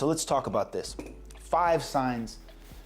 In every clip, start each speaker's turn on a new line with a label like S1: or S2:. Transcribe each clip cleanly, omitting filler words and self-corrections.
S1: so let's talk about this. 5 signs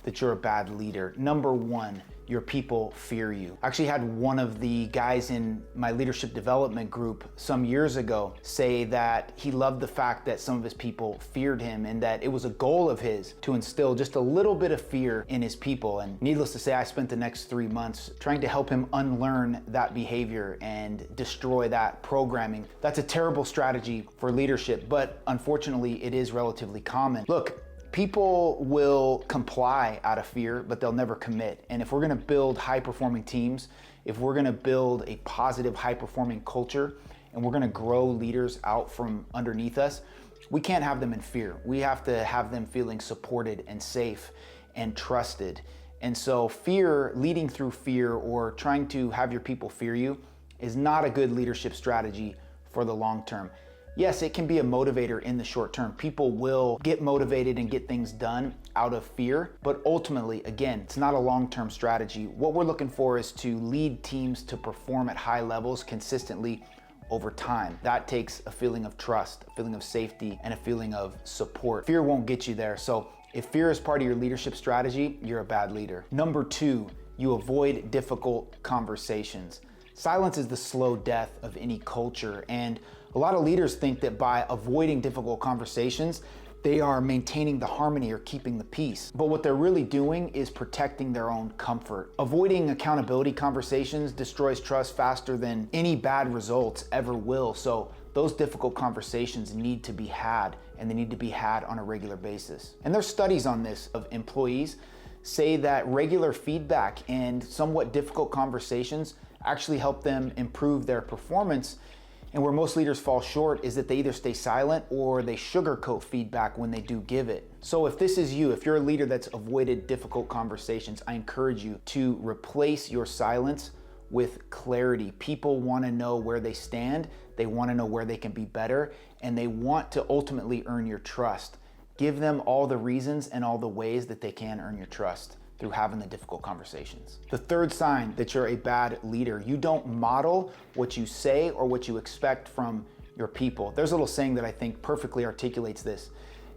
S1: that you're a bad leader. Number 1, your people fear you. I actually had one of the guys in my leadership development group some years ago say that he loved the fact that some of his people feared him and that it was a goal of his to instill just a little bit of fear in his people. And needless to say, I spent the next 3 months trying to help him unlearn that behavior and destroy that programming. That's a terrible strategy for leadership, but unfortunately it is relatively common. Look, people will comply out of fear, but they'll never commit. And if we're gonna build high-performing teams, if we're gonna build a positive, high-performing culture, and we're gonna grow leaders out from underneath us, we can't have them in fear. We have to have them feeling supported and safe and trusted. And so fear, leading through fear or trying to have your people fear you is not a good leadership strategy for the long term. Yes, it can be a motivator in the short term. People will get motivated and get things done out of fear, but ultimately, again, it's not a long-term strategy. What we're looking for is to lead teams to perform at high levels consistently over time. That takes a feeling of trust, a feeling of safety, and a feeling of support. Fear won't get you there. So if fear is part of your leadership strategy, you're a bad leader. Number 2, you avoid difficult conversations. Silence is the slow death of any culture, and a lot of leaders think that by avoiding difficult conversations, they are maintaining the harmony or keeping the peace. But what they're really doing is protecting their own comfort. Avoiding accountability conversations destroys trust faster than any bad results ever will. So those difficult conversations need to be had, and they need to be had on a regular basis. And there's studies on this of employees say that regular feedback and somewhat difficult conversations actually help them improve their performance. And where most leaders fall short is that they either stay silent or they sugarcoat feedback when they do give it. So if this is you, if you're a leader that's avoided difficult conversations, I encourage you to replace your silence with clarity. People want to know where they stand, they want to know where they can be better, and they want to ultimately earn your trust. Give them all the reasons and all the ways that they can earn your trust through having the difficult conversations. The 3rd sign that you're a bad leader, you don't model what you say or what you expect from your people. There's a little saying that I think perfectly articulates this,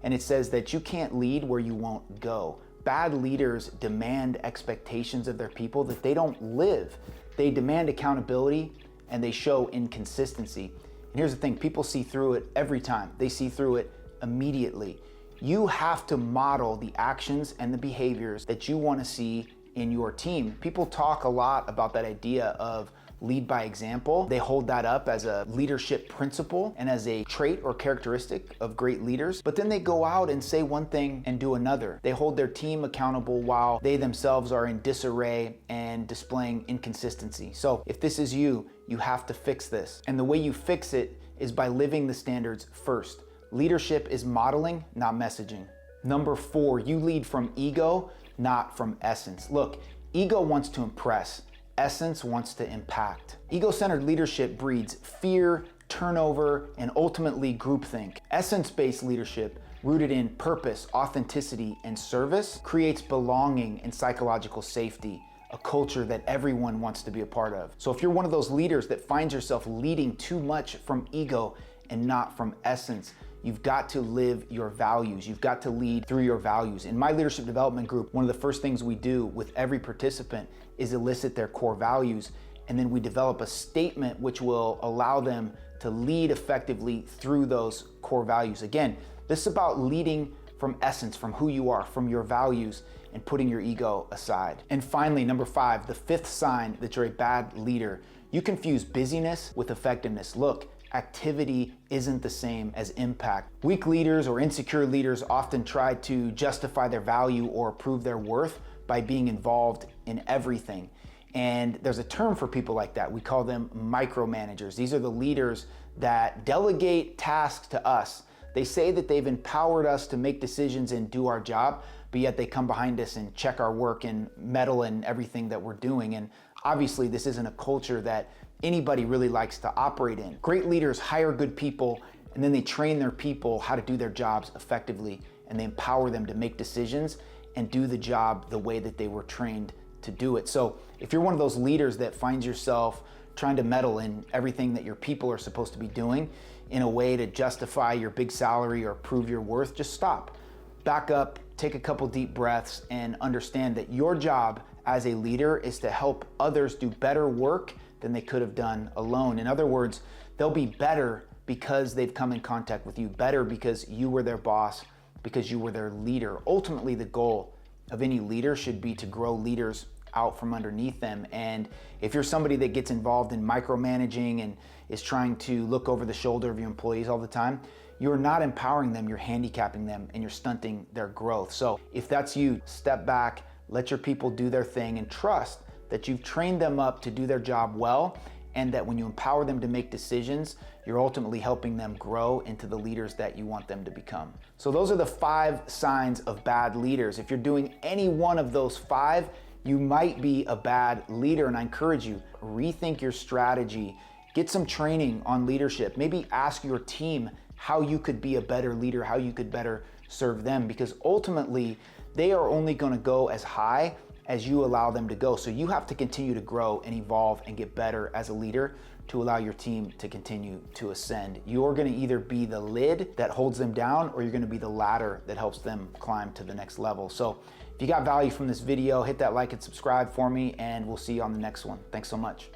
S1: and it says that you can't lead where you won't go. Bad leaders demand expectations of their people that they don't live. They demand accountability and they show inconsistency. And here's the thing, people see through it every time. They see through it immediately. You have to model the actions and the behaviors that you want to see in your team. People talk a lot about that idea of lead by example. They hold that up as a leadership principle and as a trait or characteristic of great leaders, but then they go out and say one thing and do another. They hold their team accountable while they themselves are in disarray and displaying inconsistency. So if this is you, you have to fix this. And the way you fix it is by living the standards first. Leadership is modeling, not messaging. Number 4, you lead from ego, not from essence. Look, ego wants to impress. Essence wants to impact. Ego-centered leadership breeds fear, turnover, and ultimately groupthink. Essence-based leadership, rooted in purpose, authenticity, and service, creates belonging and psychological safety, a culture that everyone wants to be a part of. So if you're one of those leaders that finds yourself leading too much from ego and not from essence, you've got to live your values. You've got to lead through your values. In my leadership development group, one of the first things we do with every participant is elicit their core values, and then we develop a statement which will allow them to lead effectively through those core values. Again, this is about leading from essence, from who you are, from your values, and putting your ego aside. And finally, number 5, the 5th sign that you're a bad leader. You confuse busyness with effectiveness. Look, activity isn't the same as impact. Weak leaders or insecure leaders often try to justify their value or prove their worth by being involved in everything. And there's a term for people like that. We call them micromanagers. These are the leaders that delegate tasks to us. They say that they've empowered us to make decisions and do our job, but yet they come behind us and check our work and meddle in everything that we're doing. And obviously this isn't a culture that anybody really likes to operate in. Great leaders hire good people, and then they train their people how to do their jobs effectively, and they empower them to make decisions and do the job the way that they were trained to do it. So if you're one of those leaders that finds yourself trying to meddle in everything that your people are supposed to be doing in a way to justify your big salary or prove your worth, just stop. back up, take a couple deep breaths, and understand that your job as a leader is to help others do better work than they could have done alone. In other words, they'll be better because they've come in contact with you, better because you were their boss, because you were their leader. Ultimately, the goal of any leader should be to grow leaders out from underneath them. And if you're somebody that gets involved in micromanaging and is trying to look over the shoulder of your employees all the time, you're not empowering them, you're handicapping them, and you're stunting their growth. So if that's you, step back, let your people do their thing, and trust that you've trained them up to do their job well, and that when you empower them to make decisions, you're ultimately helping them grow into the leaders that you want them to become. So those are the 5 signs of bad leaders. If you're doing any one of those 5, you might be a bad leader, and I encourage you, rethink your strategy, get some training on leadership, maybe ask your team how you could be a better leader, how you could better serve them, because ultimately they are only going to go as high as you allow them to go. So you have to continue to grow and evolve and get better as a leader to allow your team to continue to ascend. You're going to either be the lid that holds them down, or you're going to be the ladder that helps them climb to the next level. So if you got value from this video, hit that like and subscribe for me, and we'll see you on the next one. Thanks so much.